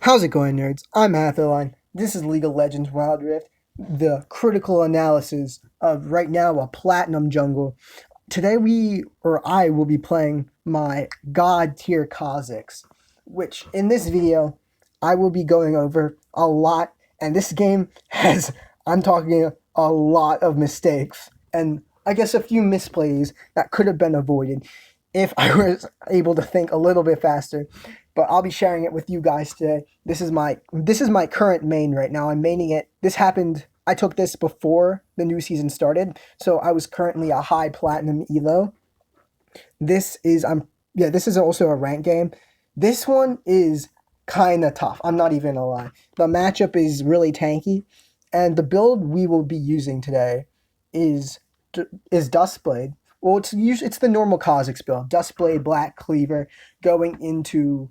How's it going, nerds? I'm Atherline. This is League of Legends Wild Rift, the critical analysis of right now a platinum jungle. Today I will be playing my god tier Kha'zix, which in this video I will be going over a lot, and this game has, I'm talking a lot of mistakes, and I guess a few misplays that could have been avoided if I was able to think a little bit faster. But I'll be sharing it with you guys today. This is my current main right now. I'm maining it. This happened. I took this before the new season started, so I was currently a high platinum elo. This is also a rank game. This one is kind of tough. I'm not even gonna lie. The matchup is really tanky, and the build we will be using today is is Dustblade. Well, it's the normal Kha'Zix build. Dustblade, Black Cleaver, going into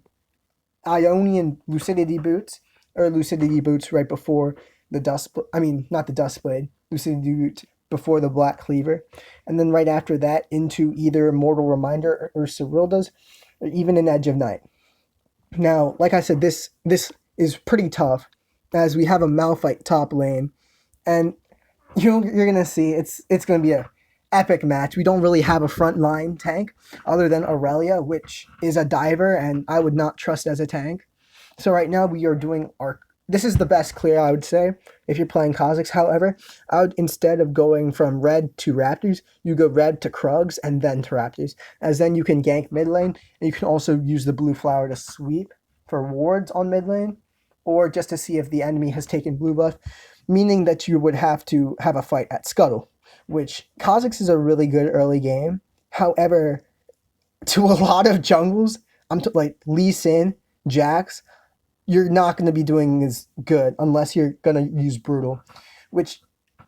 Ionian Lucidity Boots, or Lucidity Boots right before the Dust. I mean, not the Dustblade. Lucidity Boots before the Black Cleaver, and then right after that into either Mortal Reminder or Cyrilda's, or even an Edge of Night. Now, like I said, this is pretty tough, as we have a Malphite top lane, and you're gonna see it's gonna be a epic match. We don't really have a front line tank other than Aurelia, which is a diver, and I would not trust as a tank. So right now we are doing our. This is the best clear, I would say, if you're playing Kha'Zix. However, I would, instead of going from red to Raptors, you go red to Krugs and then to Raptors, as then you can gank mid lane, and you can also use the blue flower to sweep for wards on mid lane, or just to see if the enemy has taken blue buff, meaning that you would have to have a fight at Scuttle, which Kha'Zix is a really good early game. However, to a lot of jungles, like Lee Sin, Jax, you're not going to be doing as good unless you're going to use Brutal, which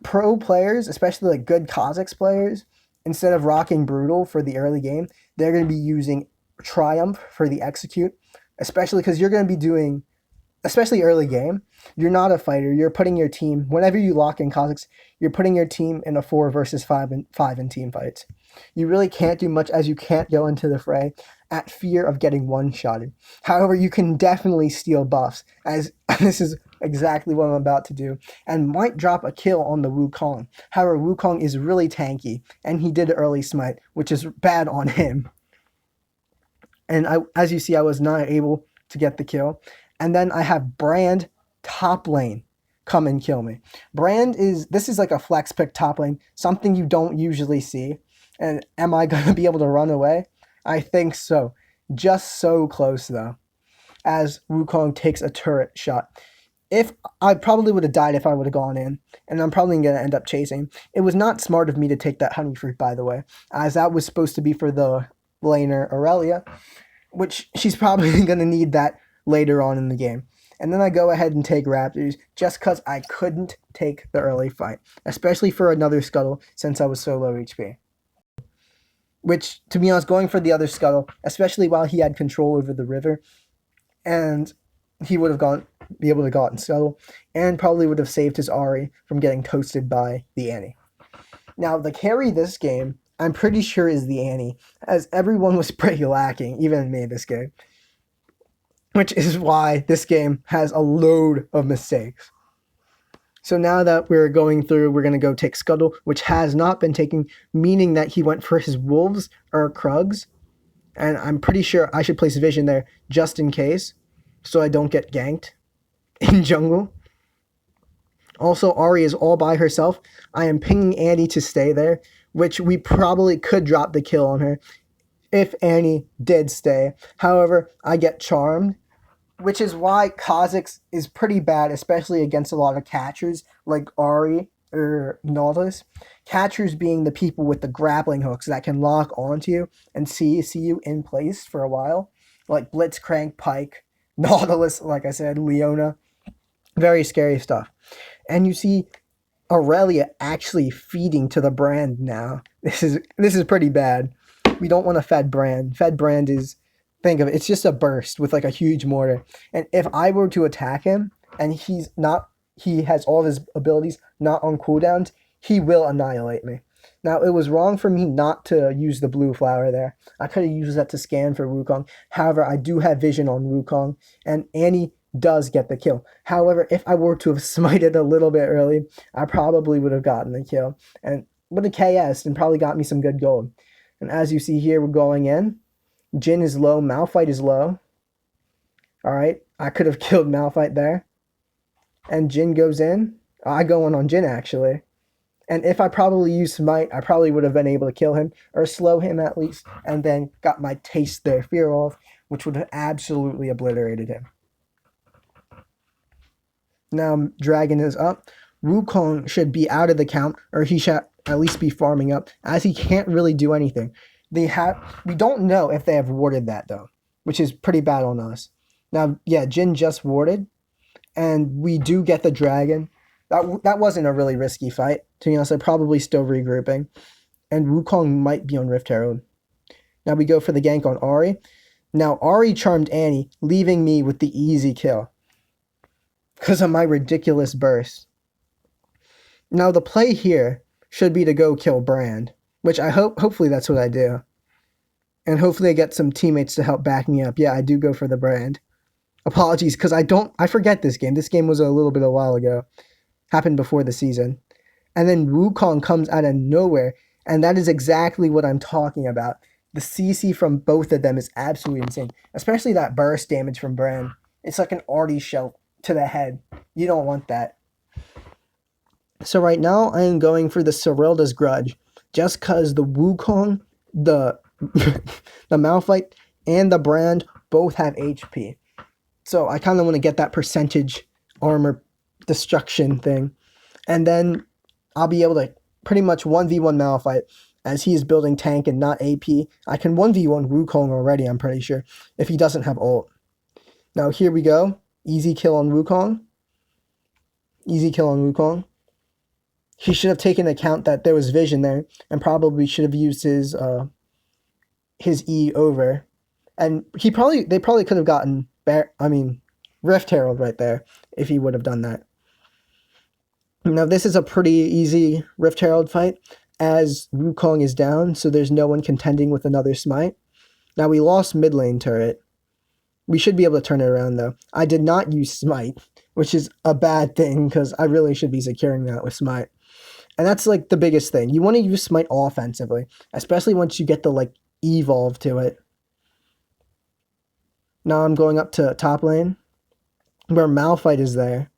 pro players, especially like good Kha'Zix players, instead of rocking Brutal for the early game, they're going to be using Triumph for the execute, especially because you're going to be doing, especially early game, you're not a fighter. You're putting your team, whenever you lock in Kha'Zix, you're putting your team in a 4 versus 5 in team fights. You really can't do much, as you can't go into the fray at fear of getting one-shotted. However, you can definitely steal buffs, as this is exactly what I'm about to do, and might drop a kill on the Wukong. However, Wukong is really tanky, and he did early smite, which is bad on him. And as you see, I was not able to get the kill. And then I have Brand top lane come and kill me. This is like a flex pick top lane, something you don't usually see. And am I going to be able to run away? I think so. Just so close, though, as Wukong takes a turret shot. If I probably would have died if I would have gone in, and I'm probably going to end up chasing. It was not smart of me to take that honey fruit, by the way, as that was supposed to be for the laner Aurelia, which she's probably going to need that later on in the game. And then I go ahead and take Raptors just because I couldn't take the early fight, especially for another Scuttle since I was so low HP. Which, to be honest, going for the other Scuttle, especially while he had control over the river, and he would have be able to gotten Scuttle, and probably would have saved his Ahri from getting toasted by the Annie. Now, the carry this game, I'm pretty sure, is the Annie, as everyone was pretty lacking, even me this game. Which is why this game has a load of mistakes. So now that we're going through, we're going to go take Scuttle, which has not been taken, meaning that he went for his Wolves or Krugs. And I'm pretty sure I should place Vision there just in case, so I don't get ganked in jungle. Also, Ahri is all by herself. I am pinging Annie to stay there, which we probably could drop the kill on her if Annie did stay. However, I get charmed, which is why Kha'Zix is pretty bad, especially against a lot of catchers like Ahri or Nautilus. Catchers being the people with the grappling hooks that can lock onto you and see you in place for a while, like Blitzcrank, Pike, Nautilus, like I said, Leona. Very scary stuff. And you see Aurelia actually feeding to the Brand now. This is pretty bad. We don't want to fed Brand. Fed Brand is, think of it, it's just a burst with like a huge mortar. And if I were to attack him and he has all of his abilities not on cooldowns, he will annihilate me. Now, it was wrong for me not to use the blue flower there. I could have used that to scan for Wukong. However, I do have vision on Wukong, and Annie does get the kill. However, if I were to have smited a little bit early, I probably would have gotten the kill and would have KS'd and probably got me some good gold. And as you see here, we're going in. Jin is low, Malphite is low. All right, I could have killed Malphite there. And Jin goes in. I go in on Jin, actually. And if I probably used Smite, I probably would have been able to kill him, or slow him at least, and then got my taste their fear off, which would have absolutely obliterated him. Now Dragon is up. Wukong should be out of the count, or he should at least be farming up, as he can't really do anything. We don't know if they have warded that, though, which is pretty bad on us. Now, yeah, Jin just warded, and we do get the dragon. That wasn't a really risky fight. To be honest, they're probably still regrouping. And Wukong might be on Rift Herald. Now we go for the gank on Ahri. Now Ahri charmed Annie, leaving me with the easy kill because of my ridiculous burst. Now the play here should be to go kill Brand, which hopefully that's what I do. And hopefully I get some teammates to help back me up. Yeah, I do go for the Brand. Apologies, because I forget this game. This game was a little bit a while ago. Happened before the season. And then Wukong comes out of nowhere, and that is exactly what I'm talking about. The CC from both of them is absolutely insane, especially that burst damage from Brand. It's like an arty shell to the head. You don't want that. So right now, I am going for the Serilda's Grudge, just because the Wukong, the Malphite, and the Brand both have HP. So I kind of want to get that percentage armor destruction thing. And then I'll be able to pretty much 1v1 Malphite, as he is building tank and not AP. I can 1v1 Wukong already, I'm pretty sure, if he doesn't have ult. Now here we go. Easy kill on Wukong. Easy kill on Wukong. He should have taken account that there was vision there, and probably should have used his E over. And they probably could have gotten Rift Herald right there if he would have done that. Now this is a pretty easy Rift Herald fight, as Wukong is down, so there's no one contending with another smite. Now we lost mid lane turret. We should be able to turn it around though. I did not use smite, which is a bad thing because I really should be securing that with smite. And that's like the biggest thing. You want to use smite offensively, especially once you get the evolve to it. Now I'm going up to top lane, where Malphite is there.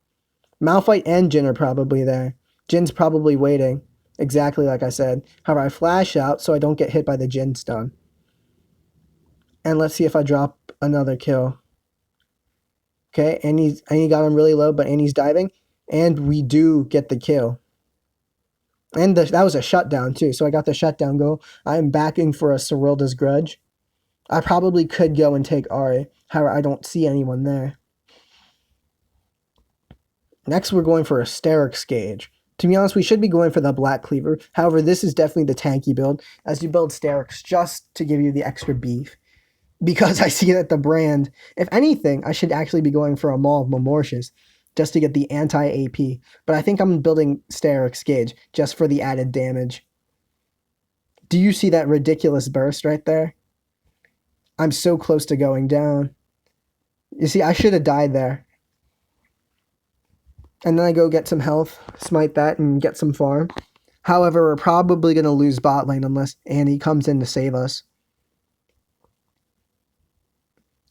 Malphite and Jin are probably there. Jin's probably waiting, exactly like I said. However, I flash out so I don't get hit by the Jin stun. And let's see if I drop another kill. Okay, Annie got him really low, but Annie's diving. And we do get the kill. And that was a shutdown too, so I got the shutdown goal. I am backing for a Serilda's Grudge. I probably could go and take Ahri. However, I don't see anyone there. Next, we're going for a Sterix Gauge. To be honest, we should be going for the Black Cleaver. However, this is definitely the tanky build, as you build Sterix just to give you the extra beef. Because I see that the Brand, if anything, I should actually be going for a Maul of Memortius, just to get the anti-AP. But I think I'm building Sterix Gauge, just for the added damage. Do you see that ridiculous burst right there? I'm so close to going down. You see, I should have died there. And then I go get some health, smite that, and get some farm. However, we're probably going to lose bot lane unless Annie comes in to save us.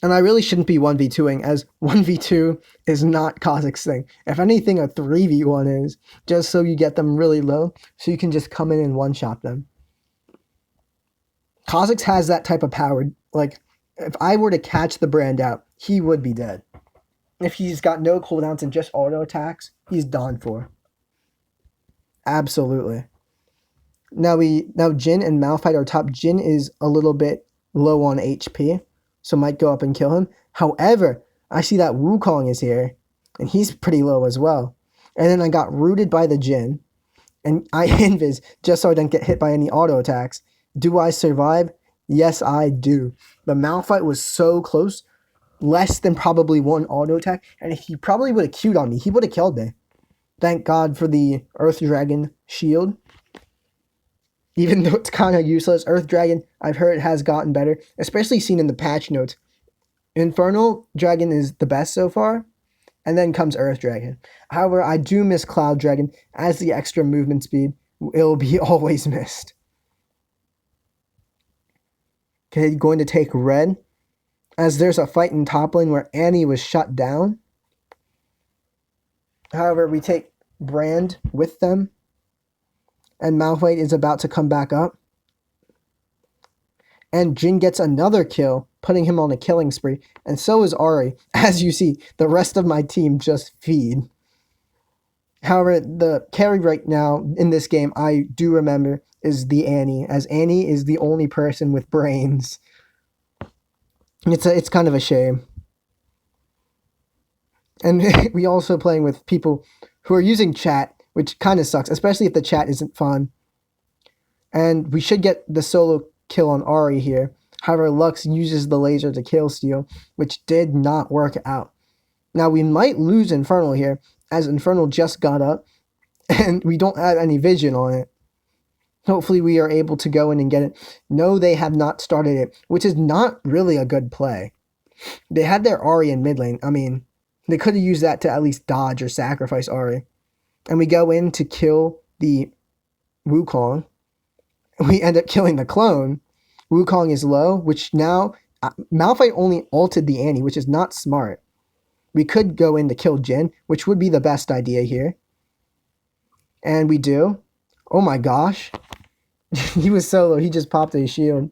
And I really shouldn't be 1v2ing, as 1v2 is not Kha'zix's thing. If anything, a 3v1 is, just so you get them really low, so you can just come in and one-shot them. Kha'zix has that type of power. Like, if I were to catch the Brand out, he would be dead. If he's got no cooldowns and just auto attacks, he's done for. Absolutely. Now Jin and Malphite are top. Jin is a little bit low on HP, so might go up and kill him. However, I see that Wukong is here, and he's pretty low as well. And then I got rooted by the Jin, and I invis just so I don't get hit by any auto attacks. Do I survive? Yes, I do. The Malphite was so close. Less than probably one auto attack, and if he probably would have queued on me, he would have killed me. Thank God for the Earth Dragon shield. Even though it's kind of useless, Earth Dragon, I've heard it has gotten better, especially seen in the patch notes. Infernal Dragon is the best so far, and then comes Earth Dragon. However, I do miss Cloud Dragon as the extra movement speed. It'll be always missed. Okay, going to take red, as there's a fight in top lane where Annie was shut down. However, we take Brand with them, and Malphite is about to come back up. And Jin gets another kill, putting him on a killing spree, and so is Ahri. As you see, the rest of my team just feed. However, the carry right now in this game, I do remember, is the Annie, as Annie is the only person with brains. It's kind of a shame. And we also playing with people who are using chat, which kind of sucks, especially if the chat isn't fun. And we should get the solo kill on Ahri here. However, Lux uses the laser to kill Steel, which did not work out. Now, we might lose Infernal here, as Infernal just got up, and we don't have any vision on it. Hopefully, we are able to go in and get it. No, they have not started it, which is not really a good play. They had their Ahri in mid lane. I mean, they could have used that to at least dodge or sacrifice Ahri. And we go in to kill the Wukong. We end up killing the clone. Wukong is low, which now Malphite only ulted the Annie, which is not smart. We could go in to kill Jin, which would be the best idea here. And we do. Oh my gosh. He was solo. He just popped a shield.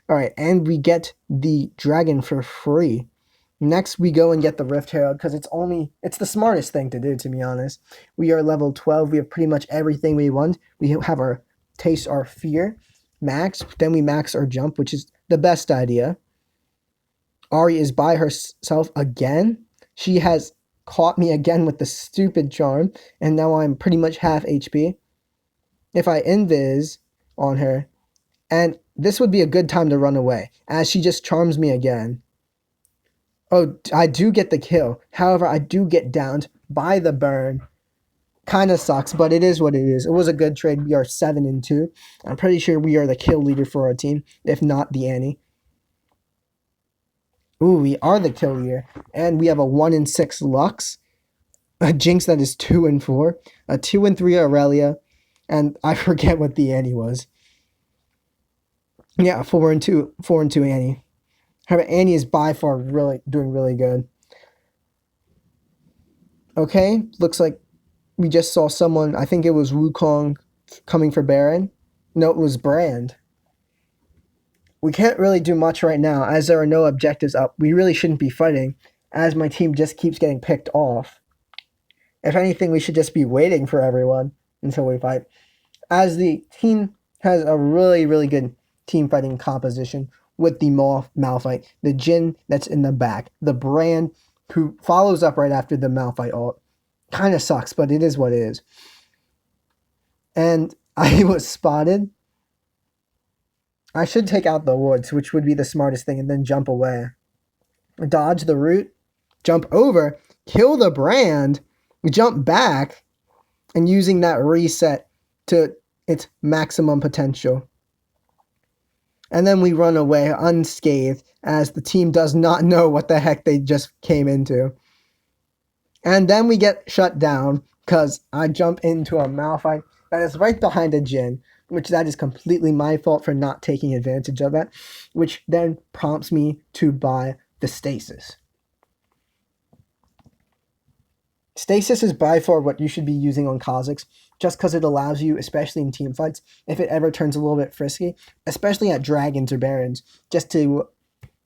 Alright, and we get the dragon for free. Next, we go and get the Rift Herald, because it's the smartest thing to do, to be honest. We are level 12. We have pretty much everything we want. We have our Taste our Fear max. Then we max our jump, which is the best idea. Ahri is by herself again. She has caught me again with the stupid charm, and now I'm pretty much half HP. If I invis on her, and this would be a good time to run away, as she just charms me again. Oh, I do get the kill. However, I do get downed by the burn. Kind of sucks, but it is what it is. It was a good trade. We are 7-2. I'm pretty sure we are the kill leader for our team, if not the Annie. Ooh, we are the kill leader. And we have a 1-6 Lux, a Jinx that is 2-4, a 2-3 Aurelia, and I forget what the Annie was. Yeah, 4-2 Annie. However, Annie is by far doing really good. Okay, looks like we just saw someone, I think it was Wukong coming for Baron. No, it was Brand. We can't really do much right now, as there are no objectives up. We really shouldn't be fighting, as my team just keeps getting picked off. If anything, we should just be waiting for everyone until we fight. As the team has a really, really good team fighting composition with the Malphite, the Jin that's in the back, the Brand who follows up right after the Malphite ult. Kind of sucks, but it is what it is. And I was spotted. I should take out the woods, which would be the smartest thing, and then jump away. Dodge the root, jump over, kill the Brand, jump back, and using that reset to its maximum potential. And then we run away unscathed, as the team does not know what the heck they just came into. And then we get shut down, because I jump into a Malphite that is right behind a Jin, which that is completely my fault for not taking advantage of that, which then prompts me to buy the Stasis. Stasis is by far what you should be using on Kha'Zix, just because it allows you, especially in team fights, if it ever turns a little bit frisky, especially at Dragons or Barons, just to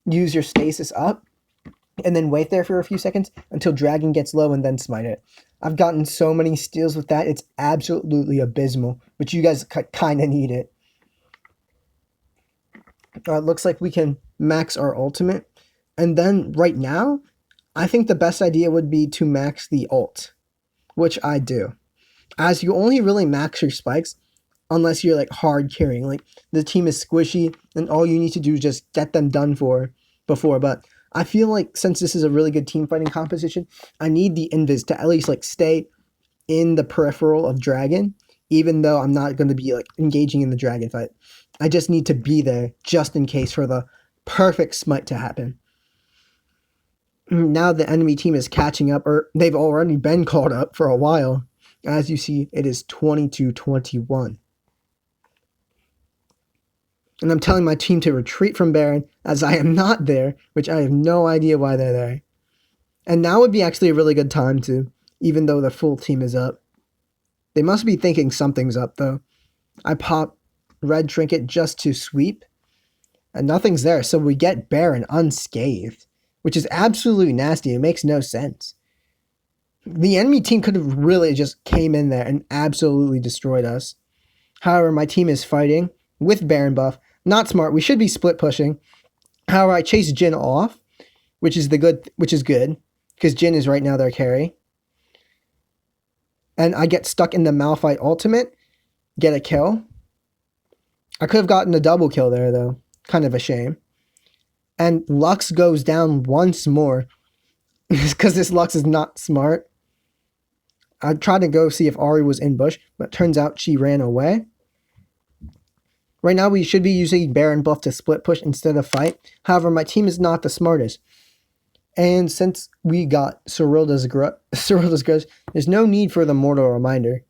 use your Stasis up, and then wait there for a few seconds until Dragon gets low and then smite it. I've gotten so many steals with that, it's absolutely abysmal, but you guys kind of need it. It looks like we can max our ultimate, and then right now, I think the best idea would be to max the ult, which I do. As you only really max your spikes unless you're like hard carrying, like the team is squishy and all you need to do is just get them done for before. But I feel like since this is a really good team fighting composition, I need the invis to at least like stay in the peripheral of Dragon, even though I'm not going to be like engaging in the Dragon fight. I just need to be there just in case for the perfect smite to happen. Now the enemy team is catching up, or they've already been caught up for a while. As you see, it is 22-21. And I'm telling my team to retreat from Baron, as I am not there, which I have no idea why they're there. And now would be actually a really good time to, even though the full team is up. They must be thinking something's up, though. I pop red trinket just to sweep, and nothing's there, so we get Baron unscathed, which is absolutely nasty. It makes no sense. The enemy team could have really just came in there and absolutely destroyed us. However, my team is fighting with Baron buff. Not smart. We should be split pushing. However, I chase Jhin off, which is good, because Jhin is right now their carry. And I get stuck in the Malphite ultimate, get a kill. I could have gotten a double kill there, though. Kind of a shame. And Lux goes down once more, because this Lux is not smart. I tried to go see if Ahri was in bush, but turns out she ran away. Right now, we should be using Baron buff to split push instead of fight. However, my team is not the smartest. And since we got Cyrilda's Grudge, there's no need for the Mortal Reminder.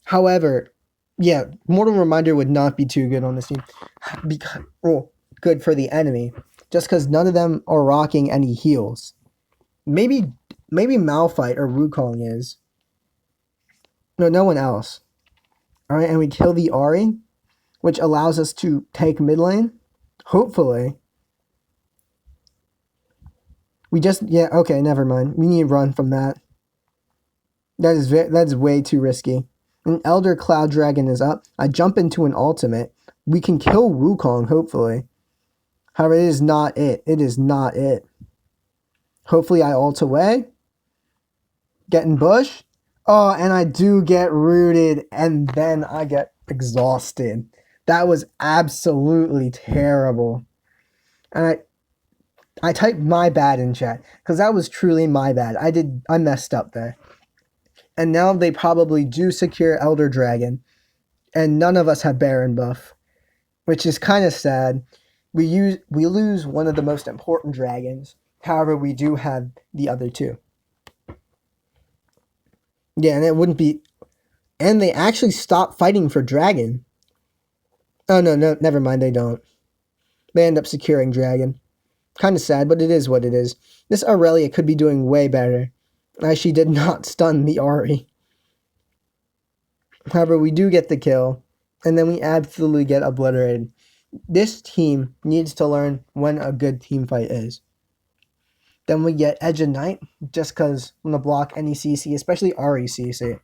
However, yeah, Mortal Reminder would not be too good on this team. Good for the enemy. Just because none of them are rocking any heals. Maybe Malphite or Wukong is. No one else. Alright, and we kill the Ahri, which allows us to take mid lane. Hopefully. Okay, never mind. We need to run from that. That's way too risky. An Elder Cloud Dragon is up. I jump into an ultimate. We can kill Wukong, hopefully. However, it is not it. It is not it. Hopefully I ult away. Get in bush. Oh, and I do get rooted, and then I get exhausted. That was absolutely terrible. And I typed my bad in chat, because that was truly my bad. I messed up there. And now they probably do secure Elder Dragon, and none of us have Baron buff, which is kind of sad. We lose one of the most important dragons. However, we do have the other two. Yeah, and it wouldn't be... And they actually stopped fighting for dragon. Oh, no, never mind, they don't. They end up securing dragon. Kind of sad, but it is what it is. This Aurelia could be doing way better, as she did not stun the Ahri. However, we do get the kill, and then we absolutely get obliterated. This team needs to learn when a good team fight is. Then we get Edge of Night, just because I'm going to block any CC, especially Ahri CC.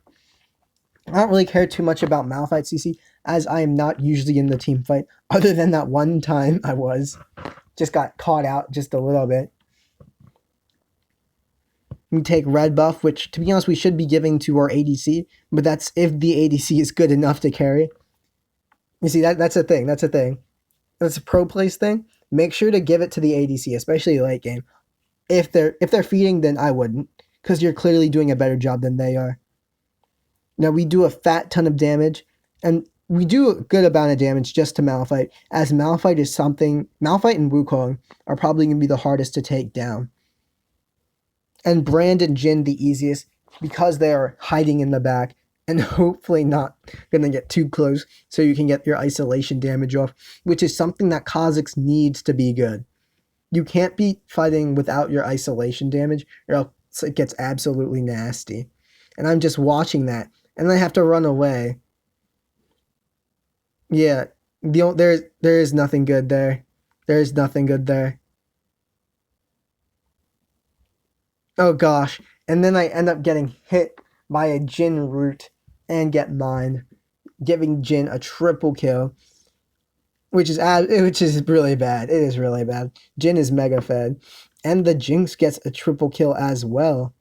I don't really care too much about Malphite CC, as I am not usually in the team fight, other than that one time I was. Just got caught out just a little bit. We take red buff, which, to be honest, we should be giving to our ADC, but that's if the ADC is good enough to carry. You see, that's a thing. That's a pro place thing. Make sure to give it to the ADC, especially late game. If they're feeding, then I wouldn't, because you're clearly doing a better job than they are. Now, we do a fat ton of damage, and we do a good amount of damage just to Malphite, as Malphite and Wukong are probably going to be the hardest to take down. And Brand and Jhin the easiest, because they are hiding in the back, and hopefully not going to get too close, so you can get your isolation damage off, which is something that Kha'zix needs to be good. You can't be fighting without your isolation damage, or else it gets absolutely nasty. And I'm just watching that, and I have to run away. Yeah, there is nothing good there. There is nothing good there. Oh gosh, and then I end up getting hit by a Jhin root and get mine, giving Jhin a triple kill, which is really bad. It is really bad. Jhin is mega fed, and the Jinx gets a triple kill as well,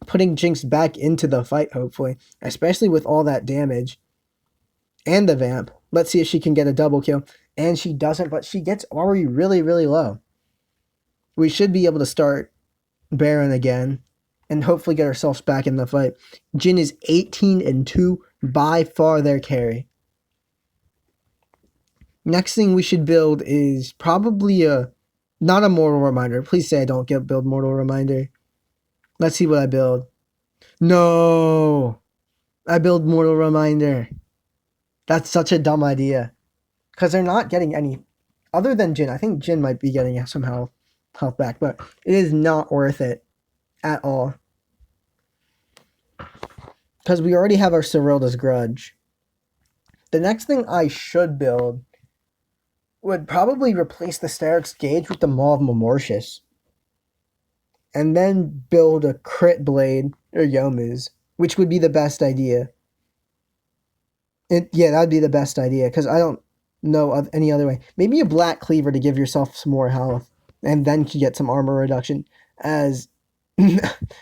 putting Jinx back into the fight, hopefully, especially with all that damage. And the Vamp. Let's see if she can get a double kill. And she doesn't, but she gets Ahri really, really low. We should be able to start Baron again and hopefully get ourselves back in the fight. Jhin is 18-2, by far their carry. Next thing we should build is probably a Not a mortal reminder. Please say I don't get build mortal reminder. Let's see what I build. No! I build mortal reminder. That's such a dumb idea. Because they're not getting any... Other than Jin. I think Jin might be getting some health back. But it is not worth it. At all. Because we already have our Cyrilda's Grudge. The next thing I should build would probably replace the Sterix Gauge with the Maw of Memortius. And then build a Crit Blade or Yomu's, which would be the best idea. Yeah, that would be the best idea, because I don't know of any other way. Maybe a Black Cleaver to give yourself some more health, and then you get some armor reduction, as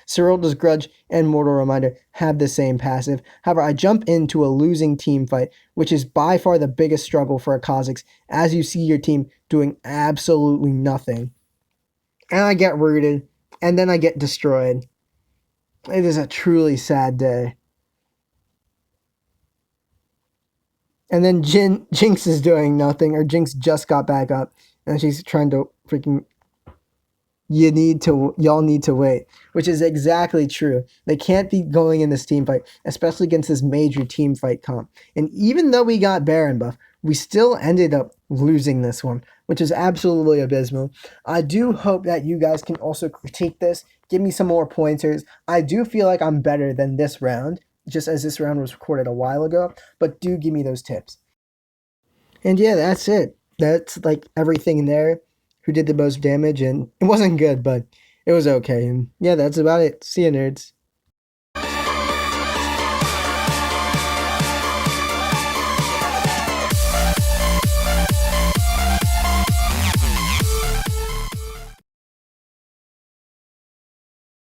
Cyrilda's Grudge and Mortal Reminder have the same passive. However, I jump into a losing team fight, which is by far the biggest struggle for a Kha'zix, as you see your team doing absolutely nothing. And I get rooted, and then I get destroyed. It is a truly sad day. And then Jinx is doing nothing, or Jinx just got back up, and she's trying to freaking... Y'all need to wait, which is exactly true. They can't be going in this team fight, especially against this major team fight comp. And even though we got Baron buff, we still ended up losing this one, which is absolutely abysmal. I do hope that you guys can also critique this, give me some more pointers. I do feel like I'm better than this round, just as this round was recorded a while ago, but do give me those tips. And yeah, that's it. That's like everything in there. Who did the most damage, and it wasn't good, but it was okay. And yeah, that's about it. See ya, nerds.